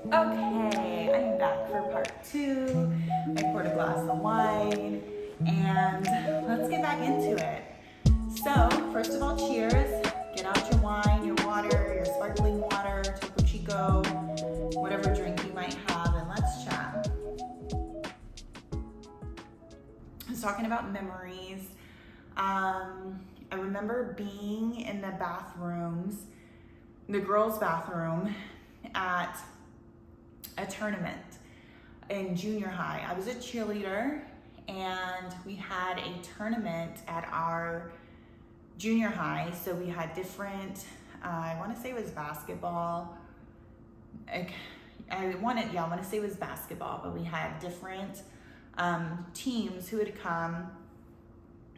Okay, I'm back for part two. I poured a glass of wine and let's get back into it. So, first of all, cheers. Get out your wine, your water, your sparkling water, Topo Chico, whatever drink you might have, and let's chat. I was talking about memories. I remember being in the bathrooms, the girls' bathroom at a tournament in junior high. I was a cheerleader and we had a tournament at our junior high. So we had different, I want to say it was basketball. I want to say it was basketball, but we had different teams who would come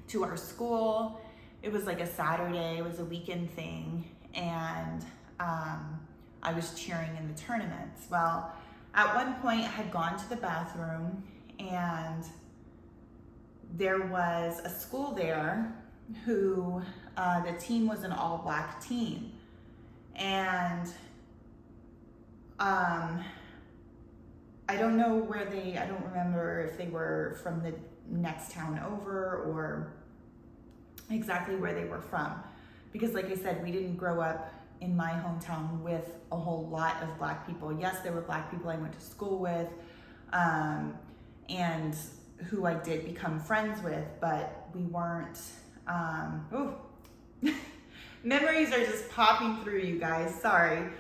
to our school. It was like a Saturday, it was a weekend thing, and I was cheering in the tournaments. Well, at one point I had gone to the bathroom and there was a school there who the team was an all black team, and I don't remember if they were from the next town over or exactly where they were from, because like I said, we didn't grow up in my hometown with a whole lot of black people. Yes, there were black people I went to school with and who I did become friends with, but we weren't, memories are just popping through, you guys, sorry.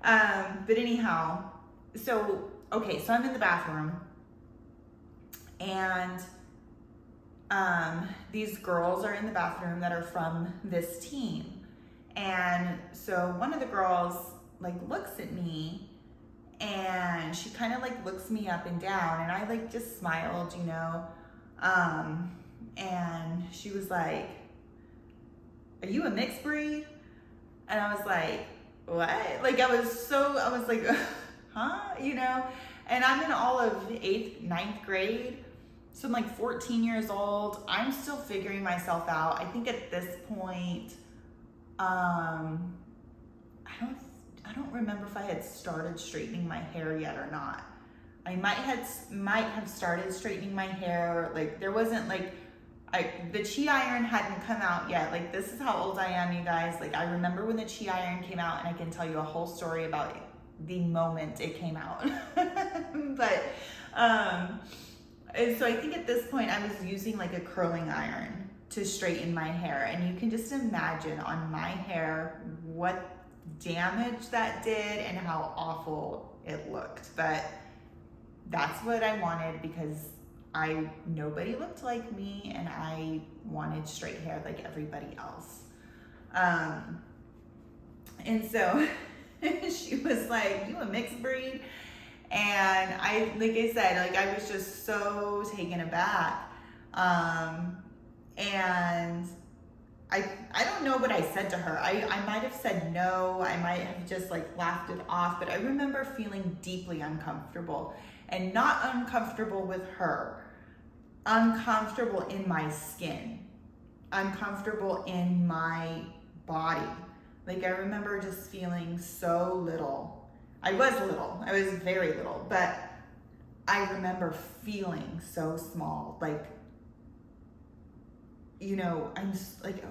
But anyhow, so I'm in the bathroom and these girls are in the bathroom that are from this team. And so one of the girls like looks at me and she kind of like looks me up and down, and I like just smiled, and she was like, "Are you a mixed breed?" And I was like, "What?" Like I was like, huh? And I'm in all of 8th, 9th grade. So I'm like 14 years old. I'm still figuring myself out. I think at this point, I don't remember if I had started straightening my hair yet or not. I might have started straightening my hair. Like there wasn't like, the Chi iron hadn't come out yet. Like this is how old I am, you guys. Like I remember when the Chi iron came out, and I can tell you a whole story about the moment it came out. But, and so I think at this point I was using like a curling iron to straighten my hair, and you can just imagine on my hair what damage that did and how awful it looked. But that's what I wanted, because nobody looked like me and I wanted straight hair like everybody else. And so she was like, "You a mixed breed?" And like I said, like I was just so taken aback. And I don't know what I said to her. I might have said no. I might have just like laughed it off, but I remember feeling deeply uncomfortable, and not uncomfortable with her, uncomfortable in my skin, uncomfortable in my body. Like I remember just feeling so little. I was very little, but I remember feeling so small. Like, I'm just like,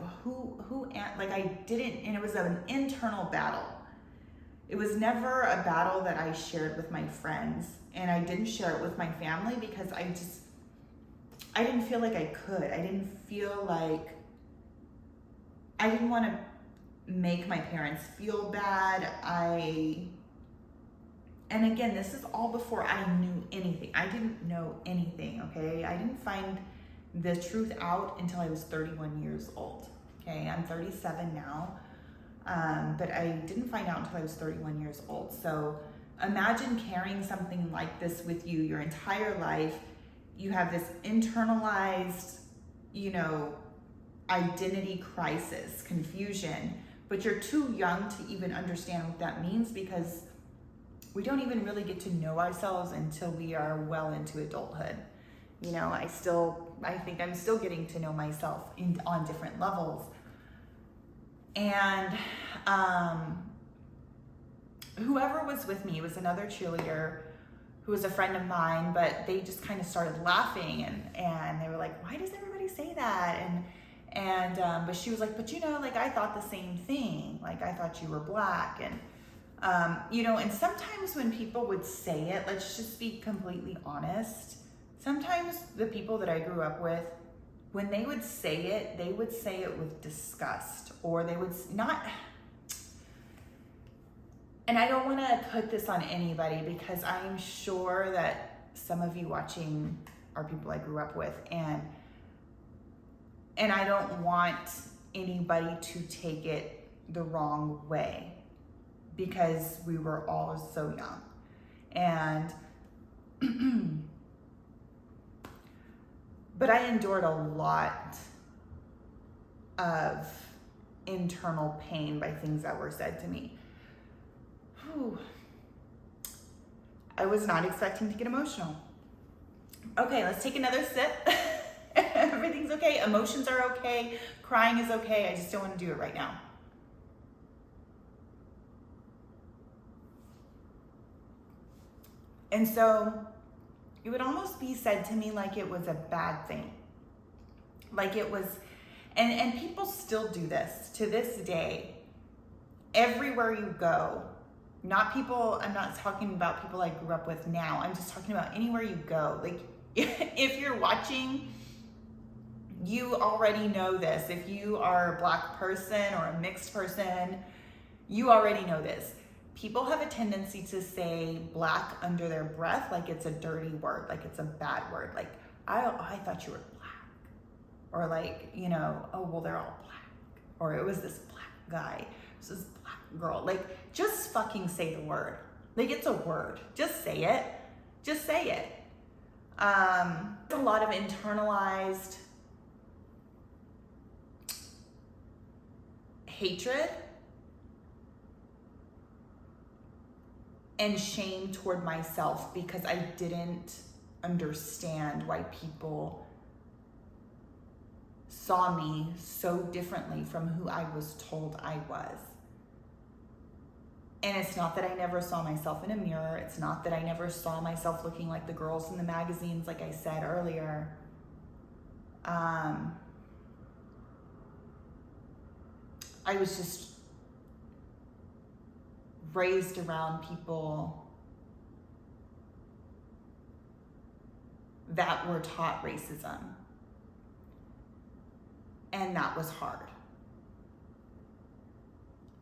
like I didn't, and it was an internal battle. It was never a battle that I shared with my friends, and I didn't share it with my family because I didn't feel like I could. I didn't feel like, I didn't want to make my parents feel bad. And again, this is all before I knew anything. I didn't know anything, okay? I didn't find the truth out until I was 31 years old, okay? I'm 37 now, but I didn't find out until I was 31 years old. So imagine carrying something like this with you your entire life. You have this internalized, identity crisis, confusion, but you're too young to even understand what that means, because we don't even really get to know ourselves until we are well into adulthood. I think I'm still getting to know myself on different levels. And whoever was with me, it was another cheerleader who was a friend of mine, but they just kind of started laughing, and they were like, why does everybody say that? But she was like, but you know, like, I thought the same thing. Like, I thought you were black. And, you know, and sometimes when people would say it, let's just be completely honest. Sometimes the people that I grew up with, when they would say it, they would say it with disgust, or they would not. And I don't want to put this on anybody, because I'm sure that some of you watching are people I grew up with, and I don't want anybody to take it the wrong way, because we were all so young. And but I endured a lot of internal pain by things that were said to me. Whew. I was not expecting to get emotional. Okay, let's take another sip. Everything's okay. Emotions are okay. Crying is okay. I just don't want to do it right now. And so it would almost be said to me like it was a bad thing. Like it was, and people still do this to this day. Everywhere you go, not people, I'm not talking about people I grew up with now. I'm just talking about anywhere you go. Like, if you're watching, you already know this. If you are a black person or a mixed person, you already know this. People have a tendency to say black under their breath like it's a dirty word, like it's a bad word. Like, I thought you were black. Or like, you know, oh, well, they're all black. Or it was this black guy. This is black girl. Like, just fucking say the word. Like, it's a word. Just say it. Just say it. A lot of internalized hatred and shame toward myself because I didn't understand why people saw me so differently from who I was told I was. And it's not that I never saw myself in a mirror. It's not that I never saw myself looking like the girls in the magazines, like I said earlier. I was just raised around people that were taught racism. And that was hard.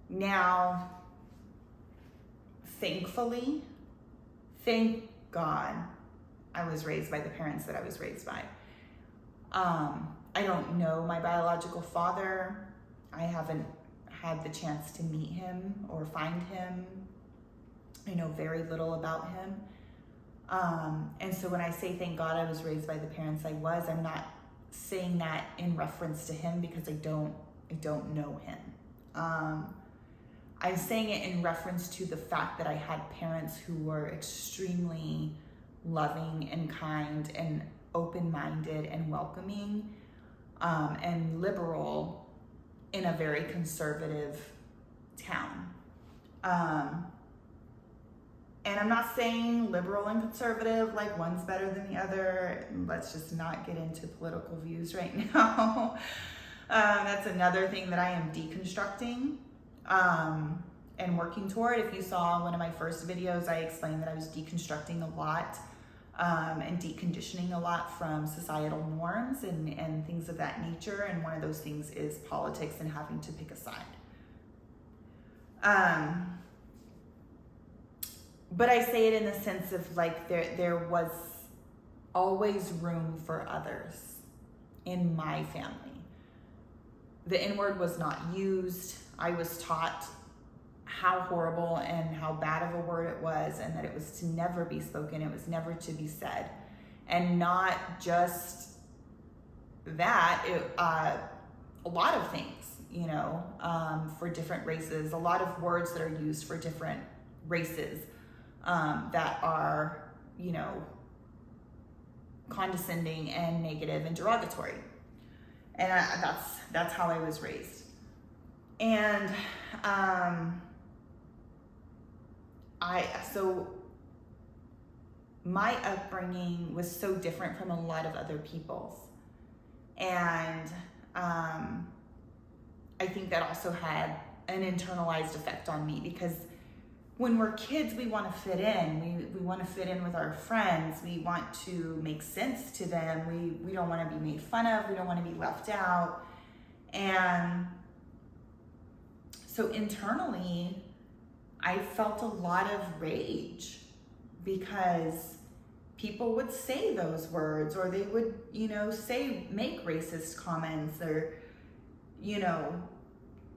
Now, thankfully, thank God, I was raised by the parents that I was raised by. I don't know my biological father. I haven't had the chance to meet him or find him. I know very little about him. And so when I say thank God I was raised by the parents I was, I'm not saying that in reference to him because I don't know him. I'm saying it in reference to the fact that I had parents who were extremely loving and kind and open-minded and welcoming, and liberal in a very conservative town. And I'm not saying liberal and conservative, like one's better than the other. Let's just not get into political views right now. That's another thing that I am deconstructing and working toward. If you saw one of my first videos, I explained that I was deconstructing a lot and deconditioning a lot from societal norms and things of that nature. And one of those things is politics and having to pick a side. But I say it in the sense of like there was always room for others in my family. The N-word was not used. I was taught how horrible and how bad of a word it was, and that it was to never be spoken. It was never to be said. And not just that, a lot of things, you know, for different races, a lot of words that are used for different races that are, you know, condescending and negative and derogatory. And that's how I was raised. And so my upbringing was so different from a lot of other people's. And I think that also had an internalized effect on me, because when we're kids, we want to fit in. We want to fit in with our friends. We want to make sense to them. We don't want to be made fun of. We don't want to be left out. And so internally, I felt a lot of rage because people would say those words, or they would, make racist comments, or,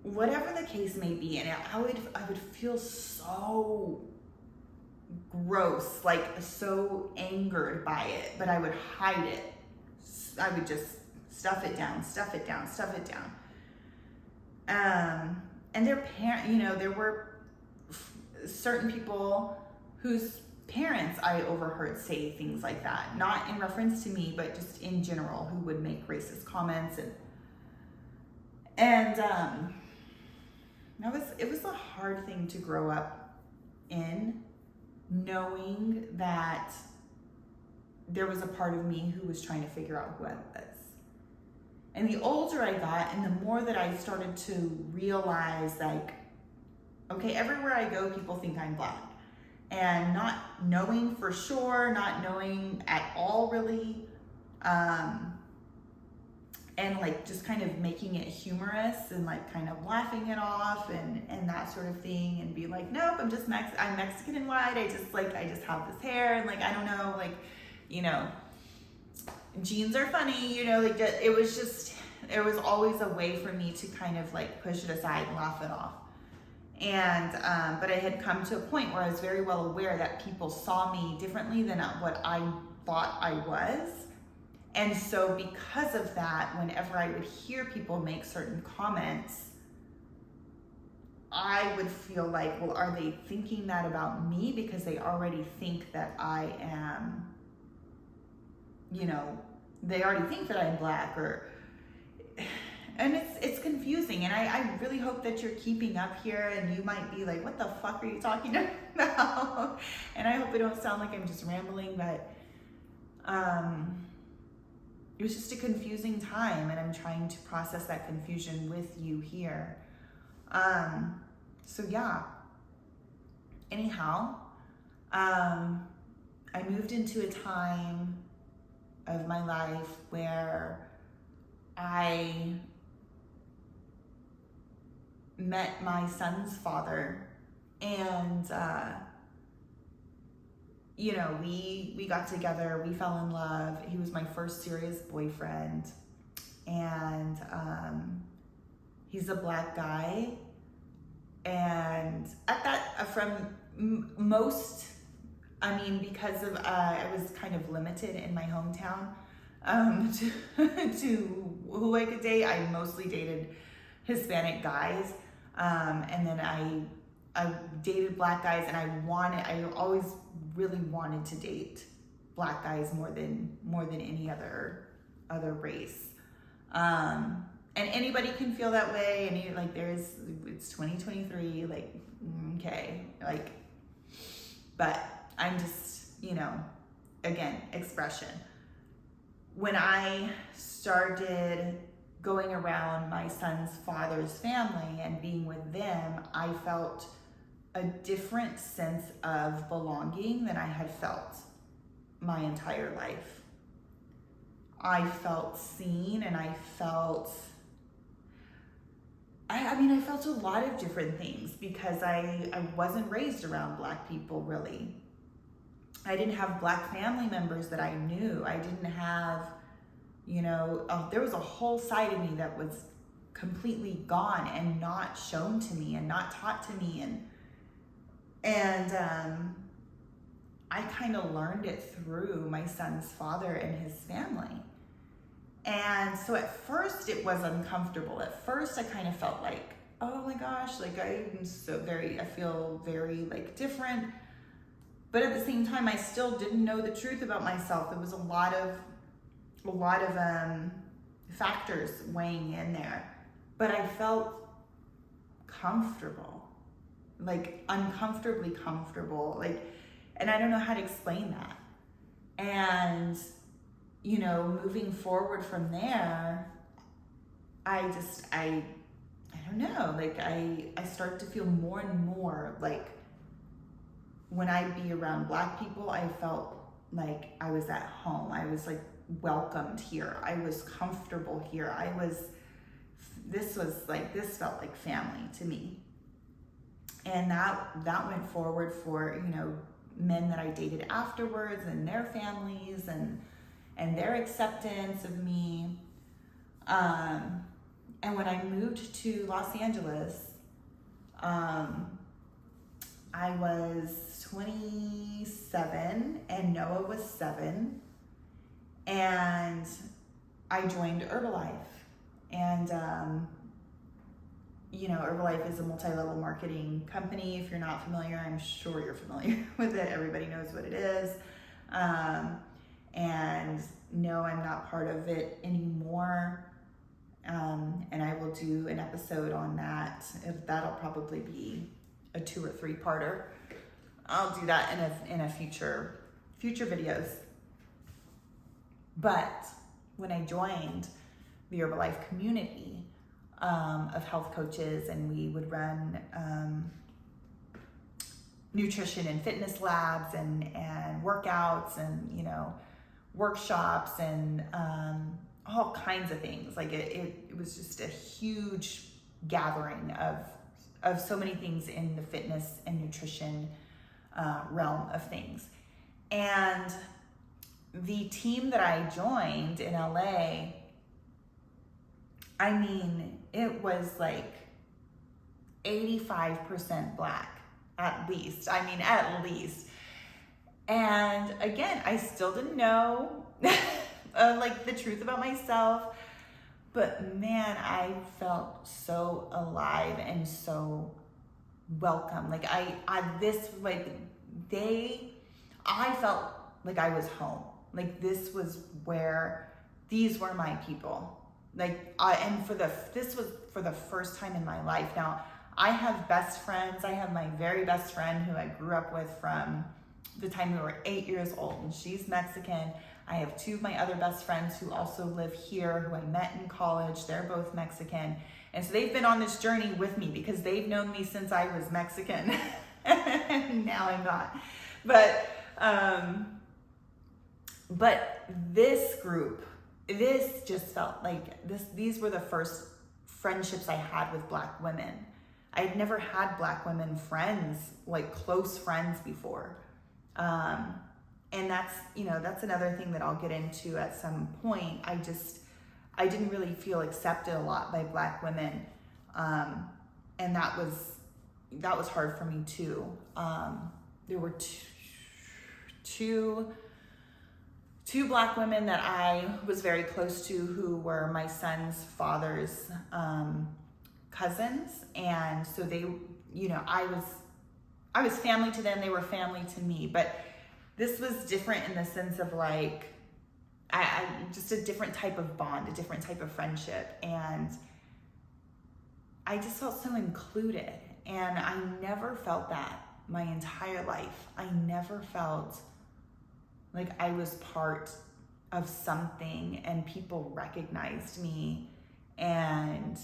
whatever the case may be. And I would feel so gross, like so angered by it, but I would hide it. I would just stuff it down. And their parent, there were certain people whose parents I overheard say things like that, not in reference to me, but just in general, who would make racist comments. And it was a hard thing to grow up in, knowing that there was a part of me who was trying to figure out who I was. And the older I got, and the more that I started to realize, like, okay, everywhere I go, people think I'm Black. And not knowing for sure, not knowing at all really, and like just kind of making it humorous and like kind of laughing it off and that sort of thing, and be like, nope, I'm just I'm Mexican and white. I just have this hair, and like, I don't know, like, jeans are funny, like it was always a way for me to kind of like push it aside and laugh it off. And but I had come to a point where I was very well aware that people saw me differently than what I thought I was. And so because of that, whenever I would hear people make certain comments, I would feel like, well, are they thinking that about me because they already think that I am, they already think that I'm Black, and it's confusing. And I really hope that you're keeping up here, and you might be like, what the fuck are you talking about? And I hope it don't sound like I'm just rambling, but it was just a confusing time, and I'm trying to process that confusion with you here. So yeah, anyhow, I moved into a time of my life where I met my son's father, and we got together, we fell in love. He was my first serious boyfriend, and he's a Black guy. And at that, because of I was kind of limited in my hometown to who I could date. I mostly dated Hispanic guys, and then I dated Black guys, and I always really wanted to date Black guys more than any other race. And anybody can feel that way, and it's 2023, like, okay, like, but I'm just, again, expression. When I started going around my son's father's family and being with them, I felt a different sense of belonging than I had felt my entire life. I felt seen, and I felt a lot of different things, because I wasn't raised around Black people, really. I didn't have Black family members that I knew. I didn't have, there was a whole side of me that was completely gone and not shown to me and not taught to me. And I kind of learned it through my son's father and his family. And so at first it was uncomfortable. At first I kind of felt like, oh my gosh, like I feel very like different. But at the same time, I still didn't know the truth about myself. There was a lot of factors weighing in there. But I felt comfortable. like uncomfortably comfortable, like, and I don't know how to explain that. And, you know, moving forward from there, I don't know, like I start to feel more and more like when I'd be around Black people, I felt like I was at home. I was like welcomed here. I was comfortable here. This felt like family to me. And that went forward for, you know, men that I dated afterwards and their families and their acceptance of me. And when I moved to Los Angeles, I was 27 and Noah was 7, and I joined Herbalife. And, you know, Herbalife is a multi-level marketing company. If you're not familiar, I'm sure you're familiar with it. Everybody knows what it is. And no, I'm not part of it anymore. And I will do an episode on that. That'll probably be a 2 or 3 parter. I'll do that in a future videos. But when I joined the Herbalife community of health coaches, and we would run nutrition and fitness labs and workouts and, you know, workshops and all kinds of things. Like it was just a huge gathering of so many things in the fitness and nutrition realm of things. And the team that I joined in LA, I mean, it was like 85% Black, at least. I mean, at least. And again, I still didn't know like the truth about myself, but man, I felt so alive and so welcome. Like I felt like I was home. Like this was where, these were my people. Like this was for the first time in my life. Now I have best friends. I have my very best friend who I grew up with from the time we were 8 years old, and she's Mexican. I have 2 of my other best friends who also live here, who I met in college. They're both Mexican. And so they've been on this journey with me because they've known me since I was Mexican. Now I'm not. But this group, this just felt like these were the first friendships I had with Black women. I had never had Black women friends, like close friends before. And that's, you know, that's another thing that I'll get into at some point. I didn't really feel accepted a lot by Black women. And that was hard for me too. There were two Black women that I was very close to who were my son's father's cousins. And so they, you know, I was family to them, they were family to me. But this was different in the sense of like, I just a different type of bond, a different type of friendship. And I just felt so included. And I never felt that my entire life. I never felt like I was part of something and people recognized me. And,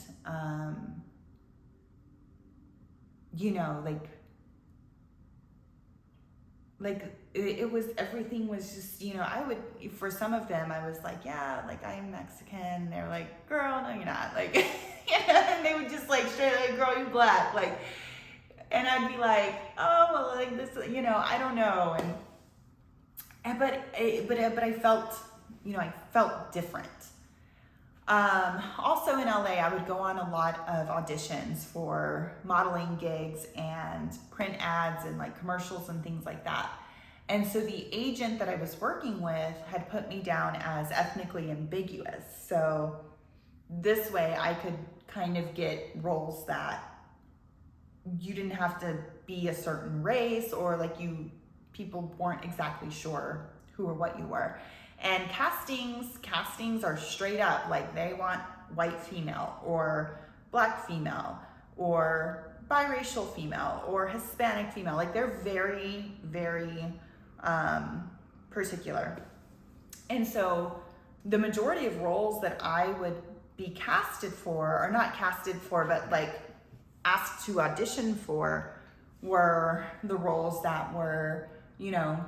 you know, it was, everything was just, you know, for some of them, I was like, yeah, like I'm Mexican. And they're like, girl, no, you're not. Like, you know, and they would just like straight like, girl, you Black. Like, and I'd be like, oh, well, like this, you know, I don't know. But I felt, you know, I felt different. Also in LA, I would go on a lot of auditions for modeling gigs and print ads and like commercials and things like that. And so the agent that I was working with had put me down as ethnically ambiguous. So this way I could kind of get roles that you didn't have to be a certain race, or like people weren't exactly sure who or what you were. And castings are straight up, like they want white female or Black female or biracial female or Hispanic female. Like they're very, very particular. And so the majority of roles that I would be casted for, or not casted for, but like asked to audition for, were the roles that were, you know,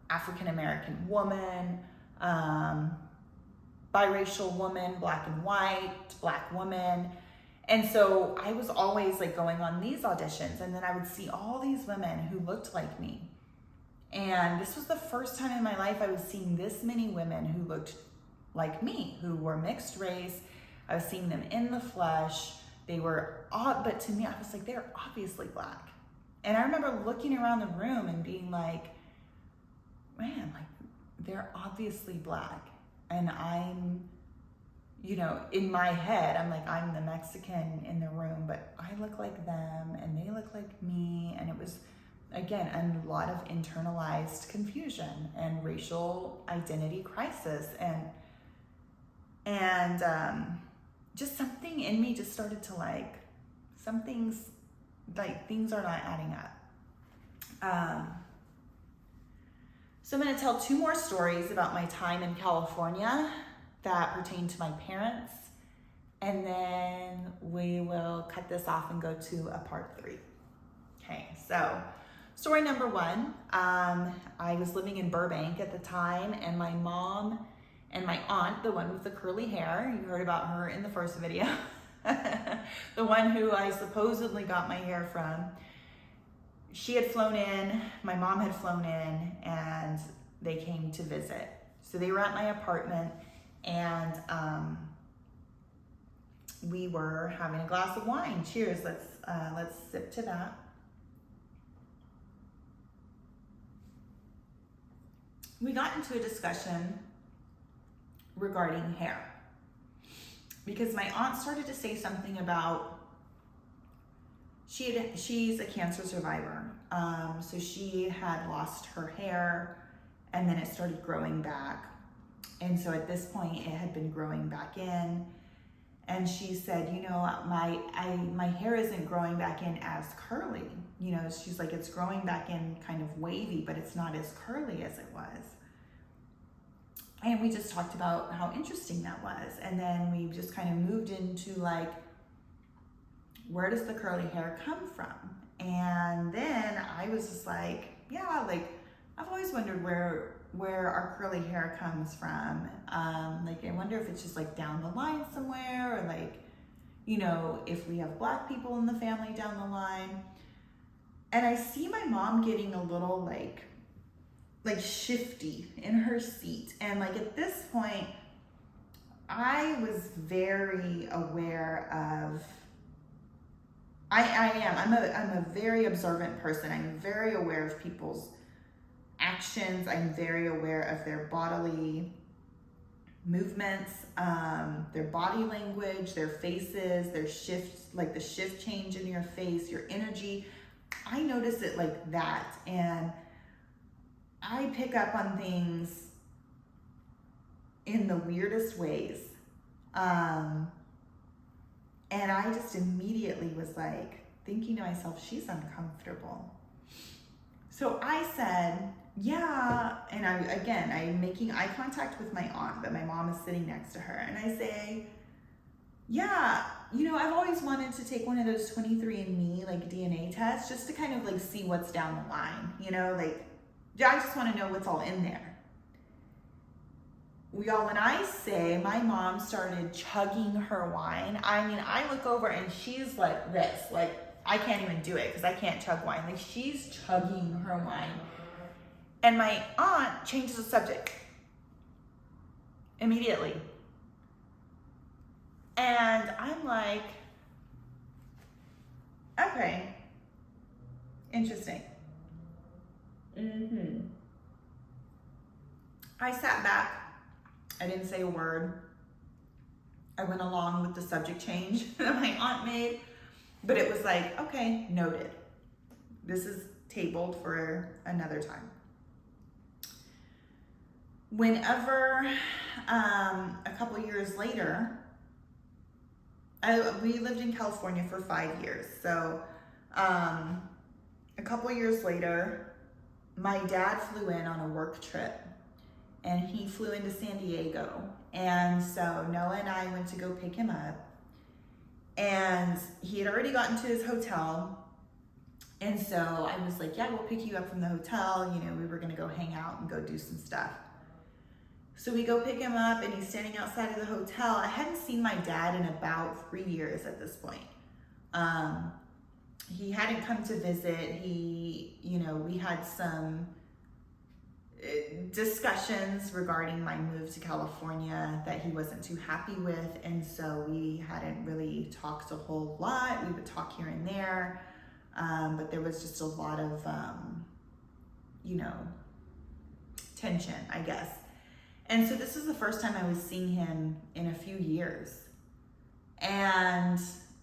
African American woman, biracial woman, black and white, black woman. And so I was always like going on these auditions, and then I would see all these women who looked like me. And this was the first time in my life I was seeing this many women who looked like me, who were mixed race. I was seeing them in the flesh. They were odd, but to me, I was like, they're obviously black. And I remember looking around the room and being like, man, like they're obviously black. And I'm, you know, in my head, I'm like, I'm the Mexican in the room, but I look like them and they look like me. And it was, again, a lot of internalized confusion and racial identity crisis. And just something in me just started to like, some things, like things are not adding up. So I'm going to tell 2 more stories about my time in California that pertain to my parents, and then we will cut this off and go to a part 3. Okay, so story number 1, I was living in Burbank at the time, and my mom and my aunt, the one with the curly hair, you heard about her in the first video, the one who I supposedly got my hair from, she had flown in, my mom had flown in, and they came to visit. So they were at my apartment, and we were having a glass of wine. Cheers, let's sip to that. We got into a discussion regarding hair, because my aunt started to say something about she's a cancer survivor, so she had lost her hair and then it started growing back, and so at this point it had been growing back in, and she said, you know, my hair isn't growing back in as curly, you know, she's like, it's growing back in kind of wavy, but it's not as curly as it was. And we just talked about how interesting that was. And then we just kind of moved into like, where does the curly hair come from? And then I was just like, yeah, like I've always wondered where our curly hair comes from. Like I wonder if it's just like down the line somewhere, or like, you know, if we have black people in the family down the line. And I see my mom getting a little like shifty in her seat. And like at this point, I was very aware of, I'm a very observant person. I'm very aware of people's actions. I'm very aware of their bodily movements, their body language, their faces, their shifts, like the shift change in your face, your energy. I notice it like that. And I pick up on things in the weirdest ways. And I just immediately was like thinking to myself, she's uncomfortable. So I said, yeah. And I'm making eye contact with my aunt, but my mom is sitting next to her. And I say, yeah, you know, I've always wanted to take one of those 23andMe like DNA tests just to kind of like see what's down the line, you know, like, I just want to know what's all in there. Y'all, when I say my mom started chugging her wine, I mean, I look over and she's like this, like I can't even do it because I can't chug wine. Like she's chugging her wine. And my aunt changes the subject immediately. And I'm like, okay, interesting. I sat back. I didn't say a word. I went along with the subject change that my aunt made, but it was like, okay, noted. This is tabled for another time. Whenever, a couple years later, we lived in California for 5 years. So A couple years later, my dad flew in on a work trip, and he flew into San Diego. And so Noah and I went to go pick him up, and he had already gotten to his hotel. And so I was like, yeah, we'll pick you up from the hotel. You know, we were gonna go hang out and go do some stuff. So we go pick him up, and he's standing outside of the hotel. I hadn't seen my dad in about 3 years at this point. He hadn't come to visit. We had some discussions regarding my move to California that he wasn't too happy with. And so we hadn't really talked a whole lot. We would talk here and there. But there was just a lot of, tension, I guess. And so this was the first time I was seeing him in a few years. And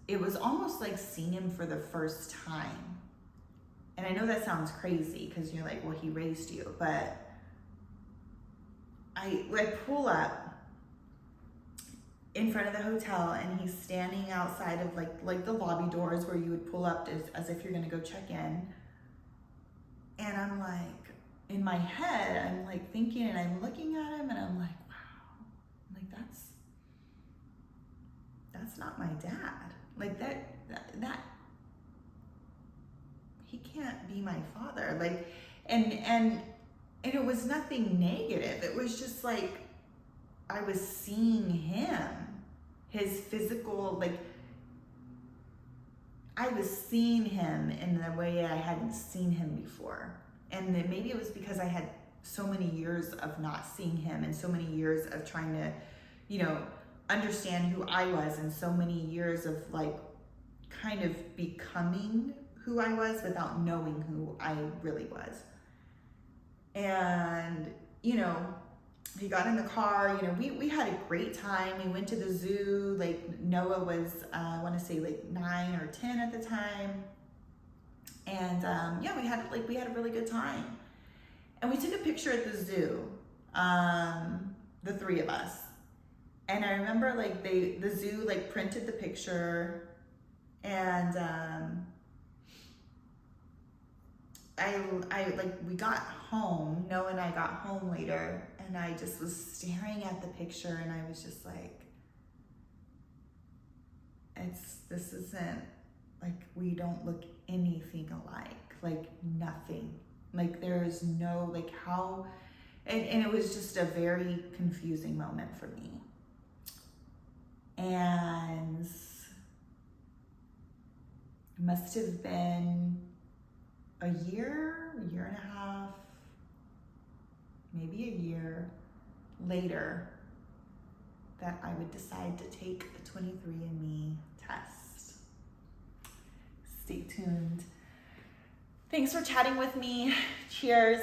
it was almost like seeing him for the first time. And I know that sounds crazy because you're like, well, he raised you. But I pull up in front of the hotel, and he's standing outside of like the lobby doors where you would pull up as if you're gonna go check in. And I'm like, in my head, I'm like thinking, and I'm looking at him, and I'm like, wow, I'm like, that's not my dad. Like that he can't be my father. Like, and it was nothing negative. It was just like I was seeing him, his physical, like I was seeing him in the way I hadn't seen him before. And then maybe it was because I had so many years of not seeing him, and so many years of trying to, understand who I was, and so many years of like kind of becoming who I was without knowing who I really was. And, he got in the car, we had a great time. We went to the zoo. Like Noah was, I want to say like 9 or 10 at the time. And we had a really good time. And we took a picture at the zoo, the 3 of us. And I remember like the zoo like printed the picture, and we got home. Noah and I got home later, and I just was staring at the picture, and I was just like, this isn't, like, we don't look anything alike, like nothing. Like there is no, like how, and it was just a very confusing moment for me. And it must have been a year and a half, maybe a year later that I would decide to take a 23andMe test. Stay tuned. Thanks for chatting with me. Cheers.